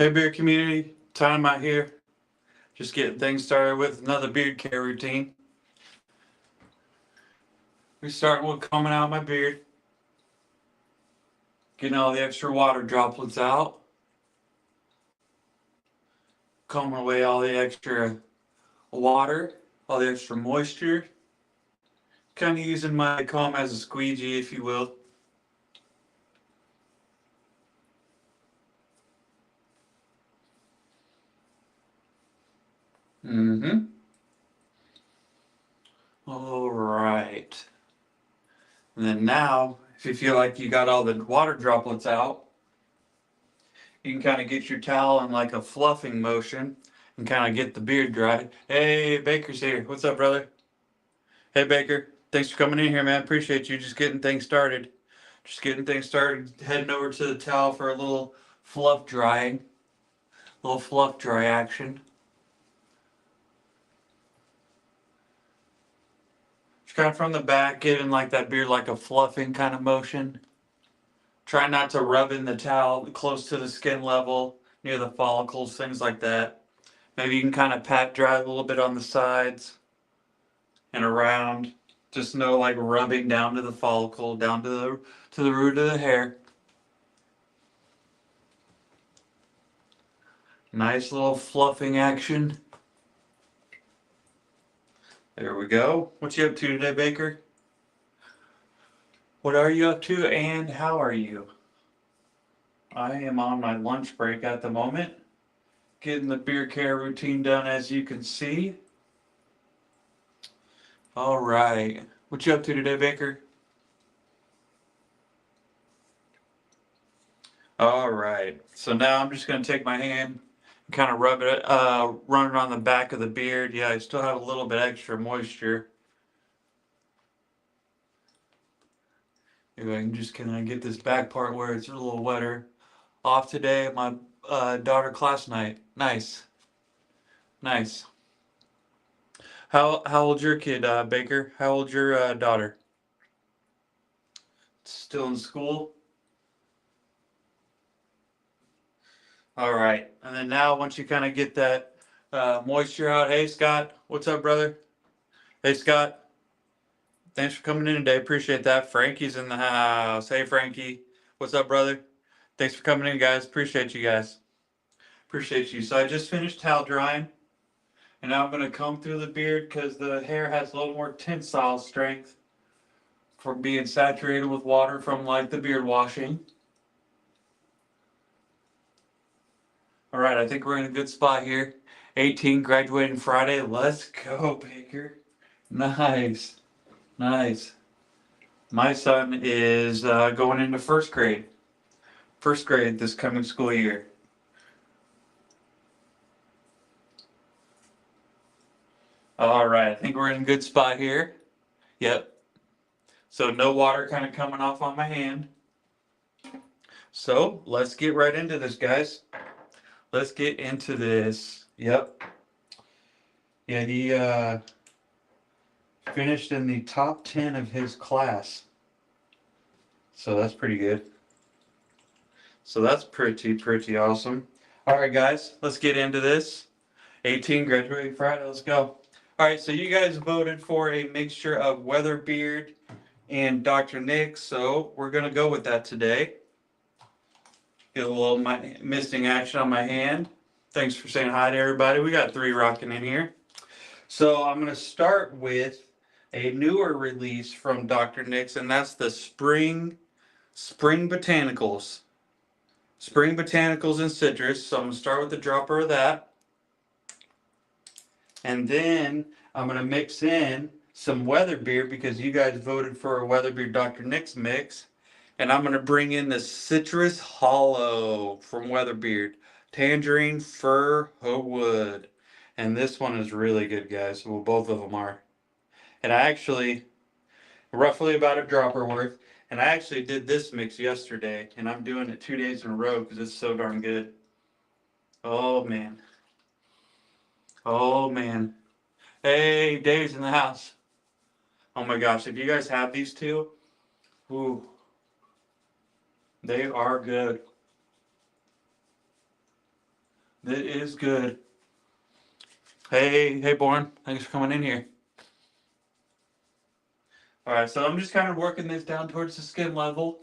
Hey beard community, time out here. Just getting things started with another beard care routine. We're starting with combing out my beard, getting all the extra water droplets out, combing away all the extra water, all the extra moisture, kind of using my comb as a squeegee, if you will. All right. And then now, if you feel like you got all the water droplets out, you can kind of get your towel in like a fluffing motion and kind of get the beard dried. Hey, Baker's here. What's up, brother? Hey, Baker. Thanks for coming in here, man. Appreciate you. Just getting things started. Heading over to the towel for a little fluff drying, little fluff dry action. Just kind of from the back, giving like that beard like a fluffing kind of motion. Try not to rub in the towel close to the skin level, near the follicles, things like that. Maybe you can kind of pat dry a little bit on the sides and around. Just no like rubbing down to the follicle, down to the root of the hair. Nice little fluffing action. There we go. What you up to today, Baker? What are you up to and how are you? I am on my lunch break at the moment, getting the beard care routine done as you can see. All right. What you up to today, Baker? All right. So now I'm just going to take my hand and kind of run it on the back of the beard. Yeah, I still have a little bit extra moisture. If I can just kind of get this back part where it's a little wetter off today at my daughter class night. Nice. Nice. How old's your kid, Baker? How old's your daughter? Still in school? All right. And then now, once you kind of get that moisture out, hey, Scott, what's up, brother? Hey, Scott, thanks for coming in today. Appreciate that. Frankie's in the house. Hey, Frankie, what's up, brother? Thanks for coming in, guys. Appreciate you guys. Appreciate you. So I just finished towel drying, and now I'm going to comb through the beard because the hair has a little more tensile strength from being saturated with water from like the beard washing. All right, I think we're in a good spot here. 18 graduating Friday. Let's go, Baker. Nice. Nice. My son is going into first grade. First grade this coming school year. All right, I think we're in a good spot here. Yep. So no water kind of coming off on my hand. So let's get right into this, guys. Let's get into this. Yep. Yeah, he finished in the top 10 of his class. So that's pretty good. So that's pretty awesome. All right, guys, let's get into this. 18 graduating Friday, let's go. All right, so you guys voted for a mixture of Weatherbeard and Dr. Nick, so we're going to go with that today. Get a little misting action on my hand. Thanks for saying hi to everybody. We got 3 rocking in here. So I'm going to start with a newer release from Dr. Nick's, and that's the Spring Botanicals. Spring Botanicals and Citrus. So I'm going to start with the dropper of that. And then I'm going to mix in some Weatherbeard because you guys voted for a Weatherbeard Dr. Nick's mix. And I'm going to bring in the Citrus Hollow from Weatherbeard. Tangerine, Fir, Wood. And this one is really good, guys. Well, both of them are. And I actually, roughly about a dropper worth. And I actually did this mix yesterday. And I'm doing it 2 days in a row because it's so darn good. Oh, man. Oh, man. Hey, Dave's in the house. Oh, my gosh. If you guys have these two, ooh, they are good. It is good. Hey, Born. Thanks for coming in here. All right, so I'm just kind of working this down towards the skin level.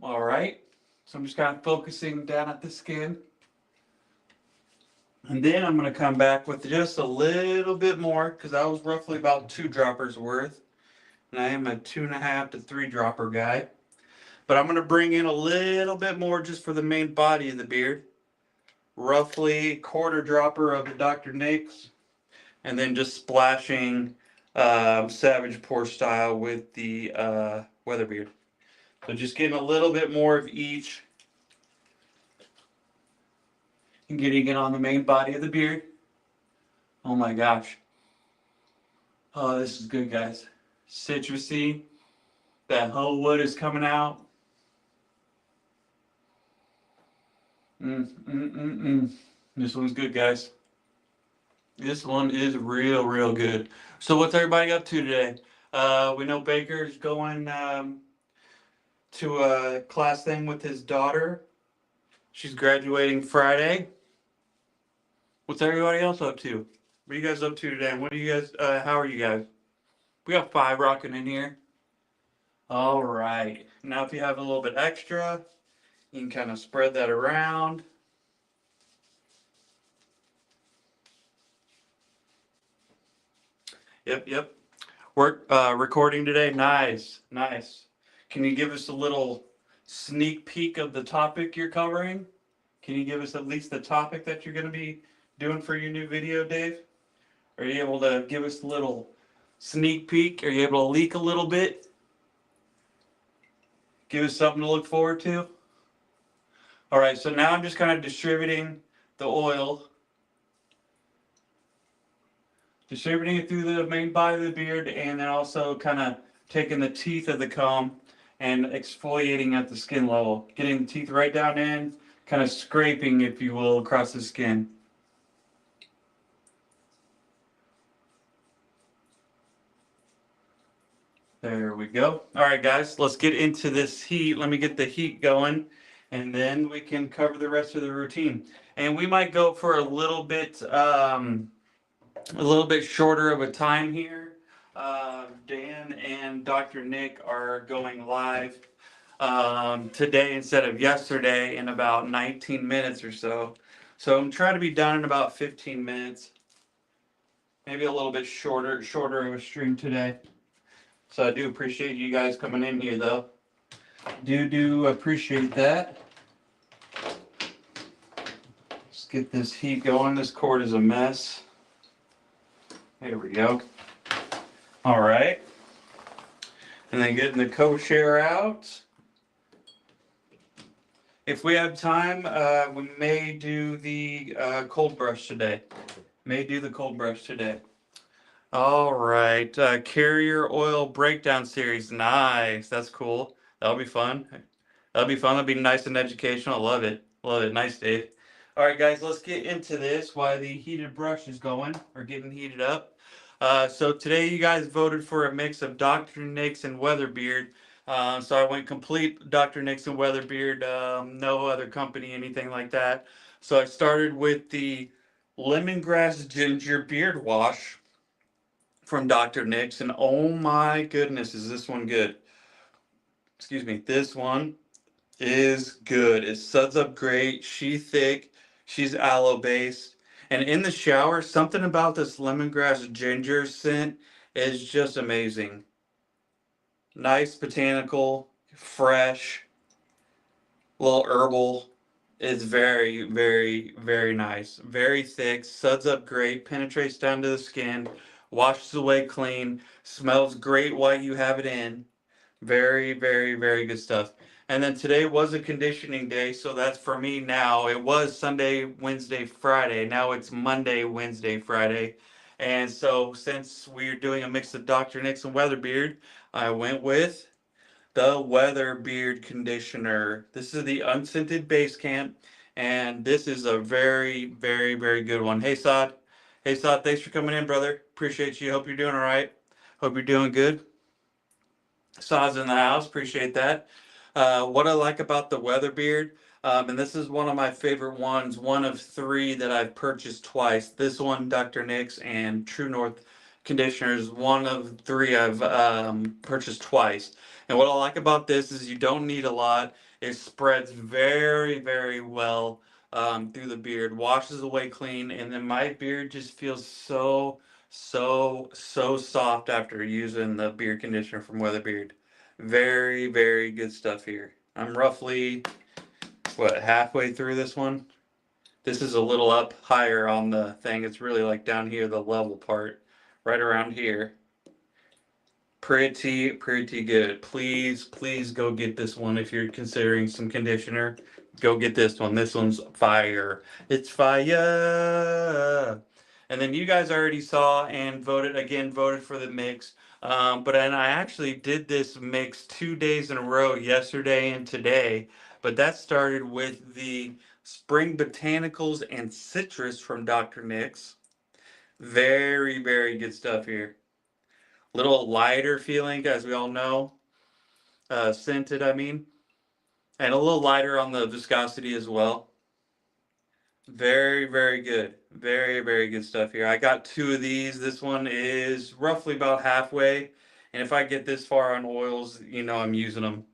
All right, so I'm just kind of focusing down at the skin. And then I'm going to come back with just a little bit more because I was roughly about 2 droppers worth. And I am a 2.5 to 3 dropper guy. But I'm going to bring in a little bit more just for the main body of the beard. Roughly 1/4 dropper of the Dr. Nick's. And then just splashing Savage Pour style with the Weatherbeard. So just getting a little bit more of each. And getting it on the main body of the beard. Oh my gosh. Oh, this is good, guys. Citrusy. That whole wood is coming out. This one's good, guys. This one is real good. So what's everybody up to today? We know Baker's going to a class thing with his daughter. She's graduating Friday. What's everybody else up to? What are you guys up to today? What do you guys, how are you guys? We got 5 rocking in here. All right. Now if you have a little bit extra, you can kind of spread that around. Yep. We're recording today. Nice. Can you give us a little sneak peek of the topic you're covering? Can you give us at least the topic that you're going to be doing for your new video, Dave? Are you able to give us a little sneak peek? Are you able to leak a little bit? Give us something to look forward to? All right, so now I'm just kind of distributing the oil. Distributing it through the main body of the beard, and then also kind of taking the teeth of the comb and exfoliating at the skin level. Getting the teeth right down in, kind of scraping, if you will, across the skin. There we go. All right, guys, let's get into this heat. Let me get the heat going, and then we can cover the rest of the routine. And we might go for a little bit shorter of a time here. Dan and Dr. Nick are going live today instead of yesterday in about 19 minutes or so. So I'm trying to be done in about 15 minutes. Maybe a little bit shorter of a stream today. So I do appreciate you guys coming in here though. Do appreciate that. Let's get this heat going. This cord is a mess. There we go. All right. And then getting the co-share out. If we have time, we may do the cold brush today. All right. Carrier oil breakdown series. Nice. That's cool. That'll be fun. That'll be nice and educational. Love it. Nice, Dave. All right, guys, let's get into this while the heated brush is going or getting heated up. So today you guys voted for a mix of Dr. Nick's and Weatherbeard. So I went complete Dr. Nick's and Weatherbeard, no other company, anything like that. So I started with the lemongrass ginger beard wash from Dr. Nick's, and oh my goodness, is this one good? Excuse me, this one is good. It suds up great. She's thick. She's aloe based. And in the shower, something about this lemongrass ginger scent is just amazing. Nice botanical, fresh, a little herbal. It's very nice. Very thick, suds up great, penetrates down to the skin, washes away clean, smells great while you have it in. Very good stuff. And then today was a conditioning day, so that's for me now. It was Sunday, Wednesday, Friday. Now it's Monday, Wednesday, Friday. And so since we're doing a mix of Dr. Nick's and Weatherbeard, I went with the Weatherbeard conditioner. This is the unscented base camp, and this is a very good one. Hey Sod. Thanks for coming in, brother. Appreciate you. Hope you're doing all right. Hope you're doing good. Saws in the house, appreciate that. What I like about the Weatherbeard, and this is one of my favorite ones, one of three that I've purchased twice. This one, Dr. Nick's, and True North conditioners, one of three I've purchased twice. And what I like about this is you don't need a lot. It spreads very, very well through the beard, washes away clean, and then my beard just feels so soft after using the beard conditioner from Weatherbeard. Very, very good stuff here. I'm roughly, what, halfway through this one? This is a little up higher on the thing. It's really like down here, the level part, right around here. Pretty good. Please go get this one if you're considering some conditioner. Go get this one. This one's fire. It's fire. And then you guys already saw and voted for the mix. And I actually did this mix 2 days in a row, yesterday and today. But that started with the Spring Botanicals and Citrus from Dr. Nick's. Very, very good stuff here. Little lighter feeling, as we all know. Scented, I mean. And a little lighter on the viscosity as well. Very, very good. Very, very good stuff here. I got two of these. This one is roughly about halfway. And if I get this far on oils, you know I'm using them.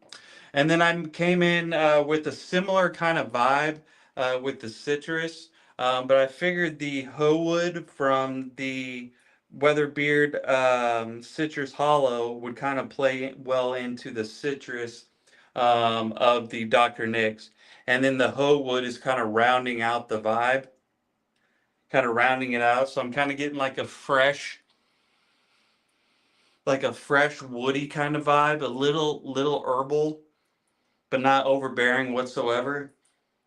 And then I came in with a similar kind of vibe with the citrus, but I figured the Howood from the Weatherbeard Citrus Hollow would kind of play well into the citrus of the Dr. Nick's. And then the Howood is kind of rounding out the vibe, kind of rounding it out. So I'm kind of getting like a fresh woody kind of vibe, a little herbal, but not overbearing whatsoever.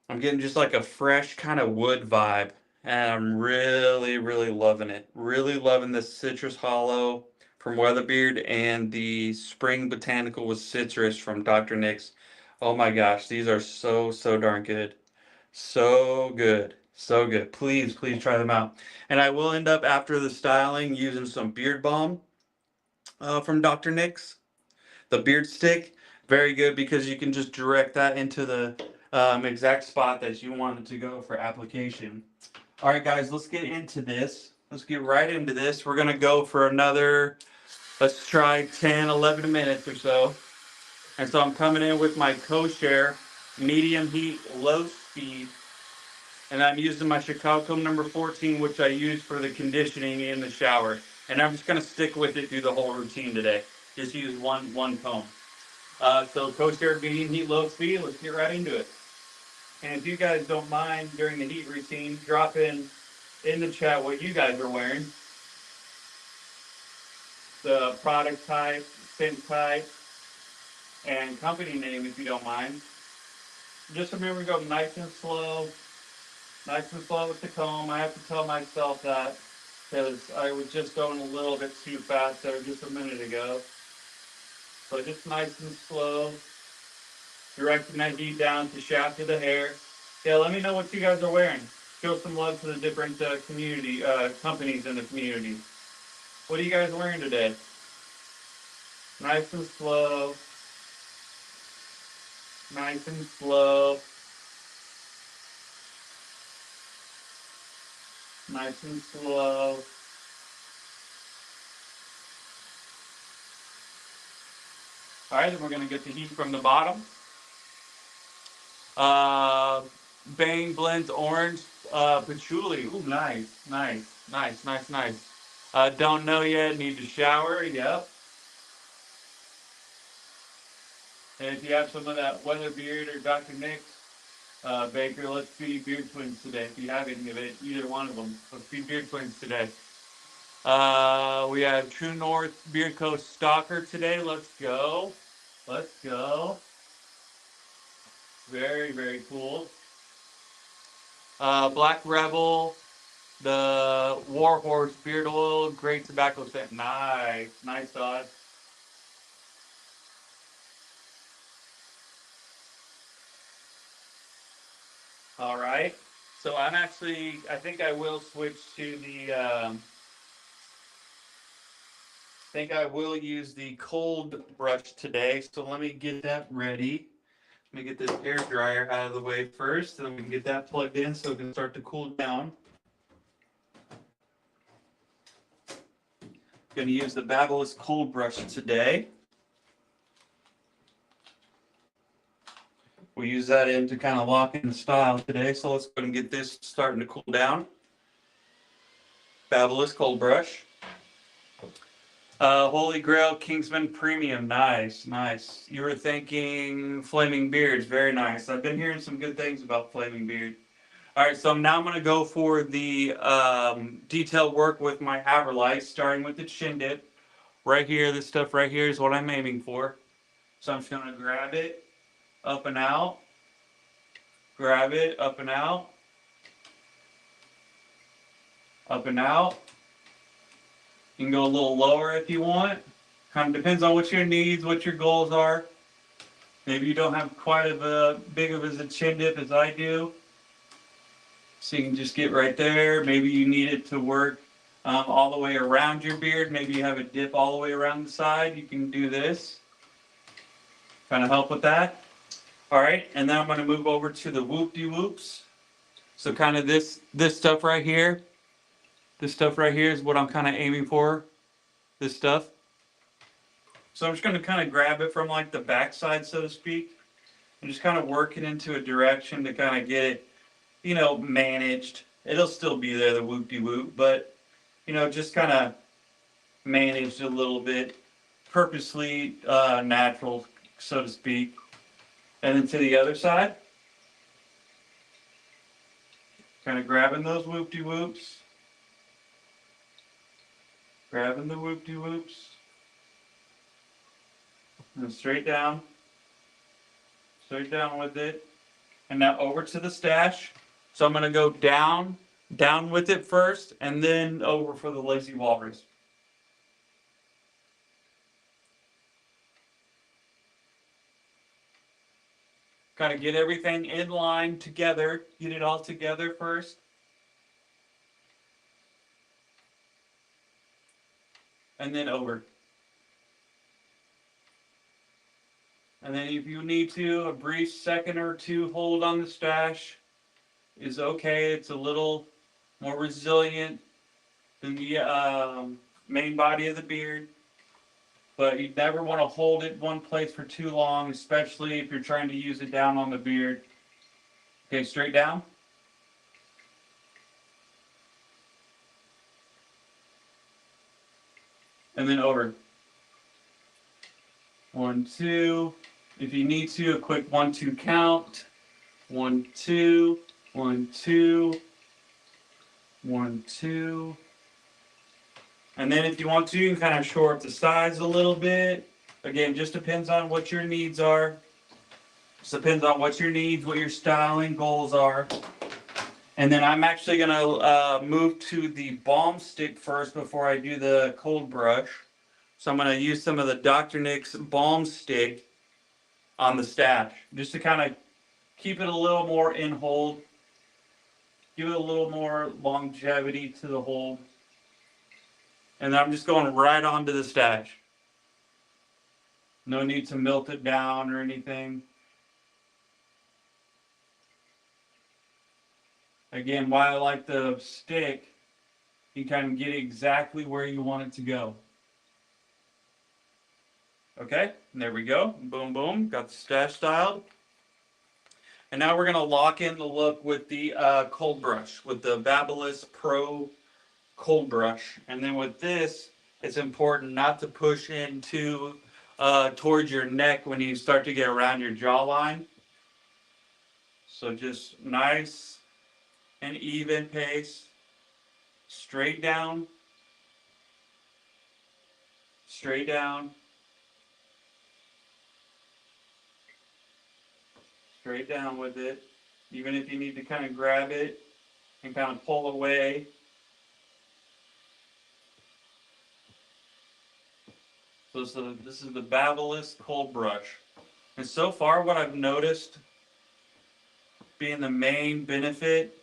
I'm getting just like a fresh kind of wood vibe, and I'm really loving it. Really loving the Citrus Hollow from Weatherbeard and the Spring Botanical with Citrus from Dr. Nick's. Oh my gosh, these are so darn good. So good. So good. Please try them out. And I will end up after the styling using some beard balm from Dr. Nick's. The beard stick, very good because you can just direct that into the exact spot that you want it to go for application. All right, guys, let's get into this. Let's get right into this. We're going to go for another, let's try 10, 11 minutes or so. And so I'm coming in with my co-share, medium heat, low speed. And I'm using my Chicago number 14, which I use for the conditioning in the shower. And I'm just going to stick with it through the whole routine today. Just use one comb. So co-share medium heat, low speed. Let's get right into it. And if you guys don't mind during the heat routine, drop in the chat what you guys are wearing. The product type, scent type, and company name if you don't mind. Just remember to go nice and slow with the comb. I have to tell myself that because I was just going a little bit too fast there just a minute ago. So just nice and slow, directing that heat down to shaft of the hair. Yeah, let me know what you guys are wearing. Show some love to the different community companies in the community. What are you guys wearing today? Nice and slow. Nice and slow. Nice and slow. All right, then we're going to get the heat from the bottom. Bang Blends Orange Patchouli. Ooh, nice. Don't know yet, need to shower. Yep. And if you have some of that Weatherbeard or Dr. Nick's, Baker, let's be beard twins today. If you have any of it, either one of them, let's be beard twins today. We have True North Beard Co. Stalker today. Let's go. Very cool. Black Rebel, the Warhorse Beard Oil, great tobacco scent. Nice sauce. All right. So I think I will switch to the think I will use the cold brush today, so let me get that ready. Let me get this hair dryer out of the way first, and then we can get that plugged in so it can start to cool down. Going to use the Babyliss cold brush today. We'll use that in to kind of lock in the style today, so let's go ahead and get this starting to cool down. Babyliss cold brush. Holy Grail Kingsman Premium. Nice, nice. You were thinking Flaming Beards. Very nice. I've been hearing some good things about Flaming Beard. All right, so now I'm going to go for the detail work with my Haverlight, starting with the chin dip. Right here, this stuff right here is what I'm aiming for. So I'm just going to grab it, up and out. Grab it, up and out. Up and out. You can go a little lower if you want. Kind of depends on what your needs, what your goals are. Maybe you don't have quite as big of a chin dip as I do. So you can just get right there. Maybe you need it to work all the way around your beard. Maybe you have a dip all the way around the side. You can do this. Kind of help with that. All right, and then I'm going to move over to the whoop-de-whoops. So kind of this stuff right here. This stuff right here is what I'm kind of aiming for. This stuff. So I'm just going to kind of grab it from like the backside, so to speak, and just kind of work it into a direction to kind of get it, you know, managed. It'll still be there, the whoop-de-whoop, but, you know, just kind of managed a little bit, purposely natural, so to speak. And then to the other side, kind of grabbing those whoop-de-whoops, grabbing the whoop-de-whoops, and straight down with it. And now over to the stash. So I'm going to go down with it first, and then over for the lazy walrus. Kind of get everything in line together. Get it all together first. And then over. And then if you need to, a brief second or two hold on the stash is okay. It's a little more resilient than the main body of the beard. But you never want to hold it one place for too long, especially if you're trying to use it down on the beard. Okay, straight down. And then over. 1, 2. If you need to, a quick 1, 2 count. 1, 2, 1, 2, 1, 2. And then if you want to, you can kind of short the sides a little bit. Again, just depends on what your needs are. Just depends on what your needs, what your styling goals are. And then I'm actually going to move to the balm stick first before I do the cold brush. So I'm going to use some of the Dr. Nick's balm stick on the stash, just to kind of keep it a little more in hold, give it a little more longevity to the hold. And then I'm just going right onto the stash. No need to melt it down or anything. Again, why I like the stick, you kind of get exactly where you want it to go. Okay, and there we go. Boom, boom. Got the stash styled. And now we're going to lock in the look with the cold brush, with the Babyliss Pro cold brush. And then with this, it's important not to push into towards your neck when you start to get around your jawline. So just nice and even pace. Straight down. Straight down. Straight down with it. Even if you need to kind of grab it and kind of pull away. So this is the Babyliss cold brush. And so far what I've noticed being the main benefit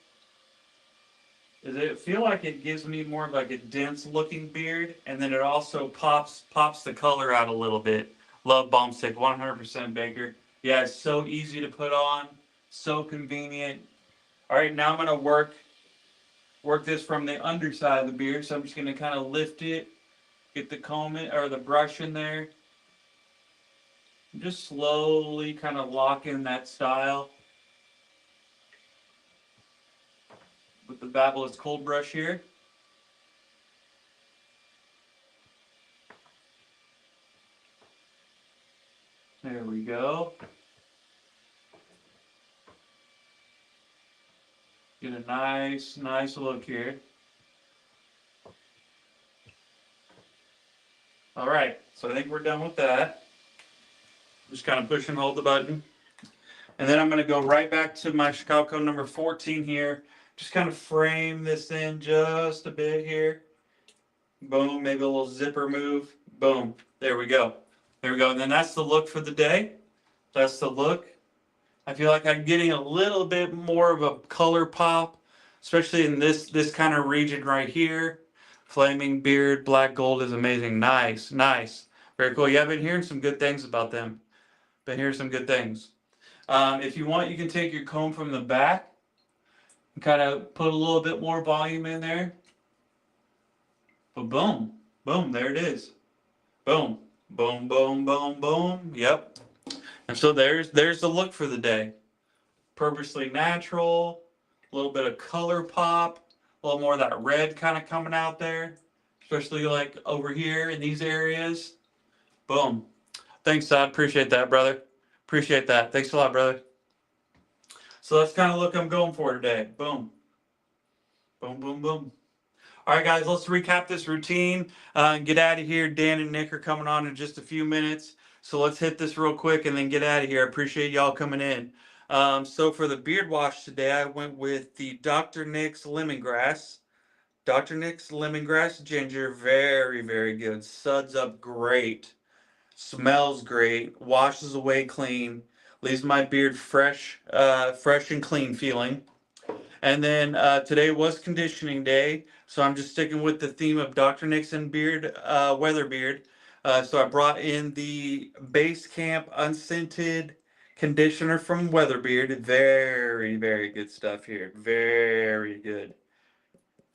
is it feel like it gives me more of like a dense looking beard, and then it also pops the color out a little bit. Love Balm Stick, 100% Baker. Yeah, it's so easy to put on, so convenient. All right, now I'm gonna work this from the underside of the beard. So I'm just gonna kind of lift it, get the comb in, or the brush in there, just slowly kind of lock in that style with the Babyliss cold brush here. There we go. Get a nice look here. All right, so I think we're done with that. Just kind of push and hold the button. And then I'm going to go right back to my Chicago number 14 here. Just kind of frame this in just a bit here. Boom, maybe a little zipper move. Boom, there we go. There we go. And then that's the look for the day. That's the look. I feel like I'm getting a little bit more of a color pop, especially in this kind of region right here. Flaming beard, black gold is amazing. Nice, nice. Very cool. Yeah, I've been hearing some good things about them. Been hearing some good things. If you want, you can take your comb from the back and kind of put a little bit more volume in there. But boom, boom, there it is. Boom, boom, boom, boom, boom. Yep. And so there's the look for the day. Purposely natural, a little bit of color pop, a little more of that red kind of coming out there, especially like over here in these areas. Boom. Thanks, Todd. Appreciate that, brother. Appreciate that. Thanks a lot, brother. So that's kind of look I'm going for today. Boom. Boom, boom, boom. All right, guys, let's recap this routine and get out of here. Dan and Nick are coming on in just a few minutes. So let's hit this real quick and then get out of here. I appreciate y'all coming in. So for the beard wash today, I went with the Dr. Nick's Lemongrass. Dr. Nick's Lemongrass Ginger. Very, very good. Suds up great. Smells great. Washes away clean. Leaves my beard fresh, fresh and clean feeling. And then today was conditioning day, so I'm just sticking with the theme of Dr. Nixon beard, Weatherbeard. So I brought in the Base Camp unscented conditioner from Weatherbeard. Very, very good stuff here. Very good.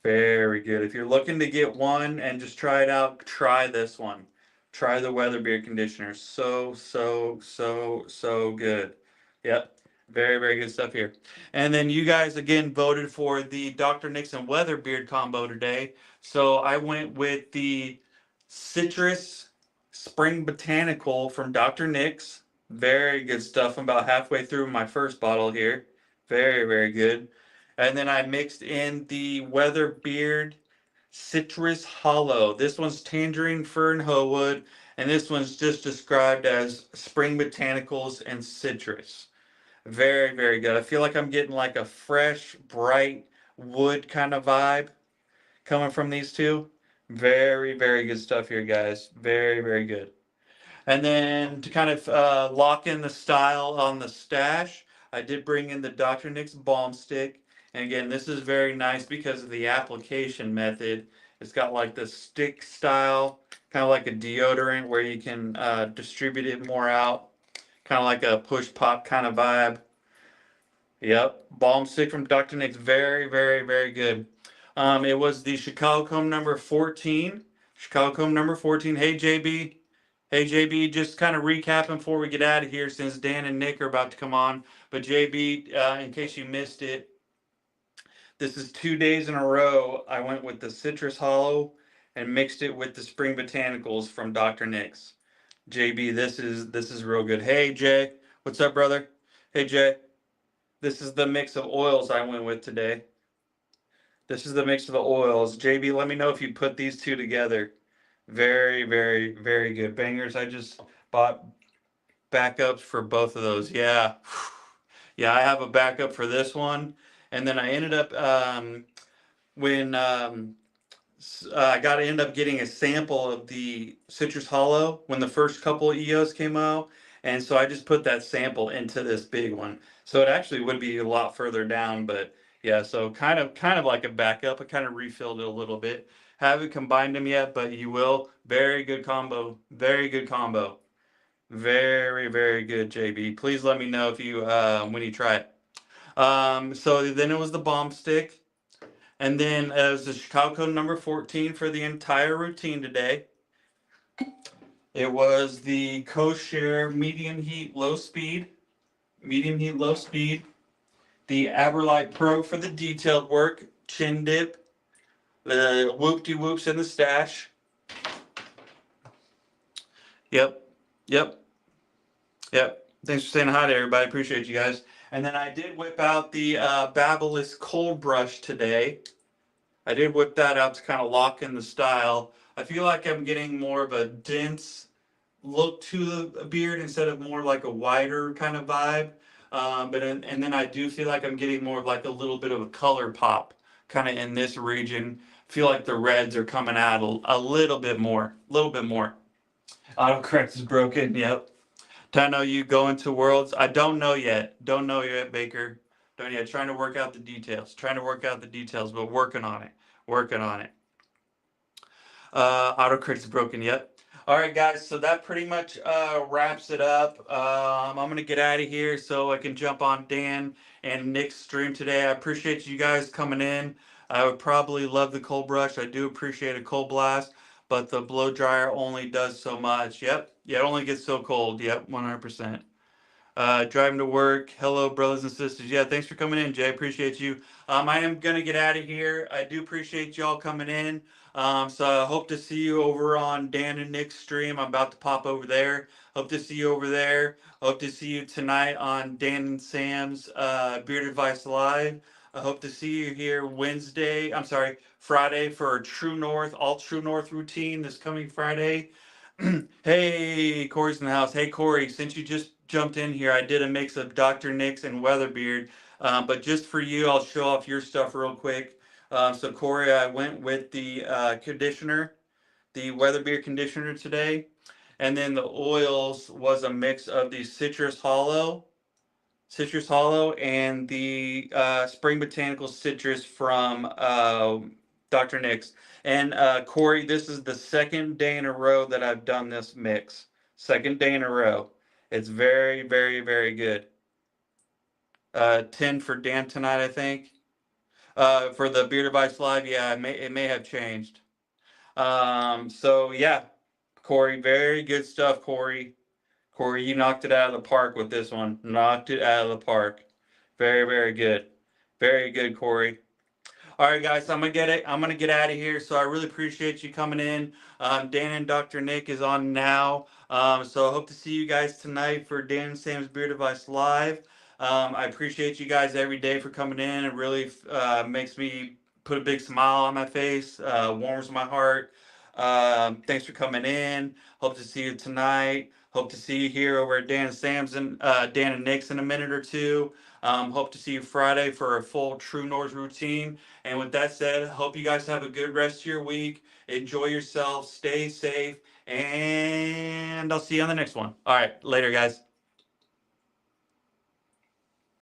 Very good. If you're looking to get one and just try it out, try this one. Try the Weatherbeard conditioner. So good. Yep. Very, very good stuff here. And then you guys again voted for the Dr. Nixon Weatherbeard combo today. So I went with the Citrus Spring Botanical from Dr. Nick's. Very good stuff. I'm about halfway through my first bottle here. Very, very good. And then I mixed in the Weatherbeard Citrus Hollow. This one's Tangerine Fern Hoewood, and this one's just described as Spring Botanicals and Citrus. Very, very good. I feel like I'm getting like a fresh, bright wood kind of vibe coming from these two. Very, very good stuff here, guys. Very, very good. And then to kind of lock in the style on the stash, I did bring in the Dr. Nick's Balm Stick. And again, this is very nice because of the application method. It's got like the stick style, kind of like a deodorant where you can distribute it more out. Kind of like a push pop kind of vibe. Yep, Balm Stick from Dr. Nick's. Very, very, very good. It was the Chicago Comb number 14. Chicago Comb number 14. Hey, JB. Hey, JB, just kind of recapping before we get out of here since Dan and Nick are about to come on. But JB, in case you missed it, this is 2 days in a row. I went with the Citrus Hollow and mixed it with the Spring Botanicals from Dr. Nick's. JB, this is real good. Hey, Jay. What's up, brother? Hey, Jay. This is the mix of oils I went with today. This is the mix of the oils. JB, let me know if you put these two together. Very, very, very good. Bangers. I just bought backups for both of those. Yeah. Yeah, I have a backup for this one. And then I ended up, when I ended up getting a sample of the Citrus Hollow when the first couple of EOS came out. And so I just put that sample into this big one. So it actually would be a lot further down, but Yeah, so kind of like a backup. I kind of refilled it a little bit. Haven't combined them yet, but you will. Very good combo. Very good combo. Very, very good, JB. Please let me know if you when you try it. So then it was the bomb stick, and then it was the Chicago number 14 for the entire routine today. It was the kosher medium heat, low speed, medium heat, low speed. The Aberlight Pro for the detailed work, chin dip, the whoop-de-whoops in the stash. Yep, yep, yep. Thanks for saying hi to everybody. Appreciate you guys. And then I did whip out the Babyliss cold brush today. I did whip that out to kind of lock in the style. I feel like I'm getting more of a dense look to the beard instead of more like a wider kind of vibe. And then I do feel like I'm getting more of like a little bit of a color pop kind of in this region. Feel like the reds are coming out a little bit more, a little bit more. Autocorrect is broken. Yep. Tano, you go into worlds. I don't know yet. Don't know yet, Baker. Don't yet. Trying to work out the details. Trying to work out the details, but working on it. Working on it. Autocorrect's broken. Yep. All right, guys. So that pretty much wraps it up. I'm gonna get out of here so I can jump on Dan and Nick's stream today. I appreciate you guys coming in. I would probably love the cold brush. I do appreciate a cold blast, but the blow dryer only does so much. Yep. Yeah, it only gets so cold. Yep, 100%. Driving to work. Hello, brothers and sisters. Yeah, thanks for coming in, Jay. Appreciate you. I am gonna get out of here. I do appreciate y'all coming in. So I hope to see you over on Dan and Nick's stream. I'm about to pop over there. Hope to see you over there. Hope to see you tonight on Dan and Sam's Beard Advice Live. I hope to see you here Wednesday. I'm sorry, Friday for a True North, all True North routine this coming Friday. Hey, Corey's in the house. Hey, Corey, since you just jumped in here, I did a mix of Dr. Nick's and Weatherbeard. But just for you, I'll show off your stuff real quick. So, Corey, I went with the conditioner, the Weatherbeard conditioner today. And then the oils was a mix of the Citrus Hollow, and the Spring Botanical Citrus from Dr. Nick's. And Corey, this is the second day in a row that I've done this mix. Second day in a row. It's very, very, very good. 10 for Dan tonight, I think. For the Beard Advice Live, yeah, it may have changed. So yeah, Corey, very good stuff, Corey. Corey, you knocked it out of the park with this one. Knocked it out of the park. Very, very good. Very good, Corey. All right, guys, I'm gonna get it. I'm gonna get out of here. So I really appreciate you coming in. Dan and Dr. Nick is on now. So I hope to see you guys tonight for Dan and Sam's Beard Advice Live. I appreciate you guys every day for coming in. It really makes me put a big smile on my face, warms my heart. Thanks for coming in. Hope to see you tonight. Hope to see you here over at Dan and Sam's and Dan and Nick's in a minute or two. Hope to see you Friday for a full True North routine. And with that said, hope you guys have a good rest of your week. Enjoy yourself. Stay safe. And I'll see you on the next one. All right. Later, guys.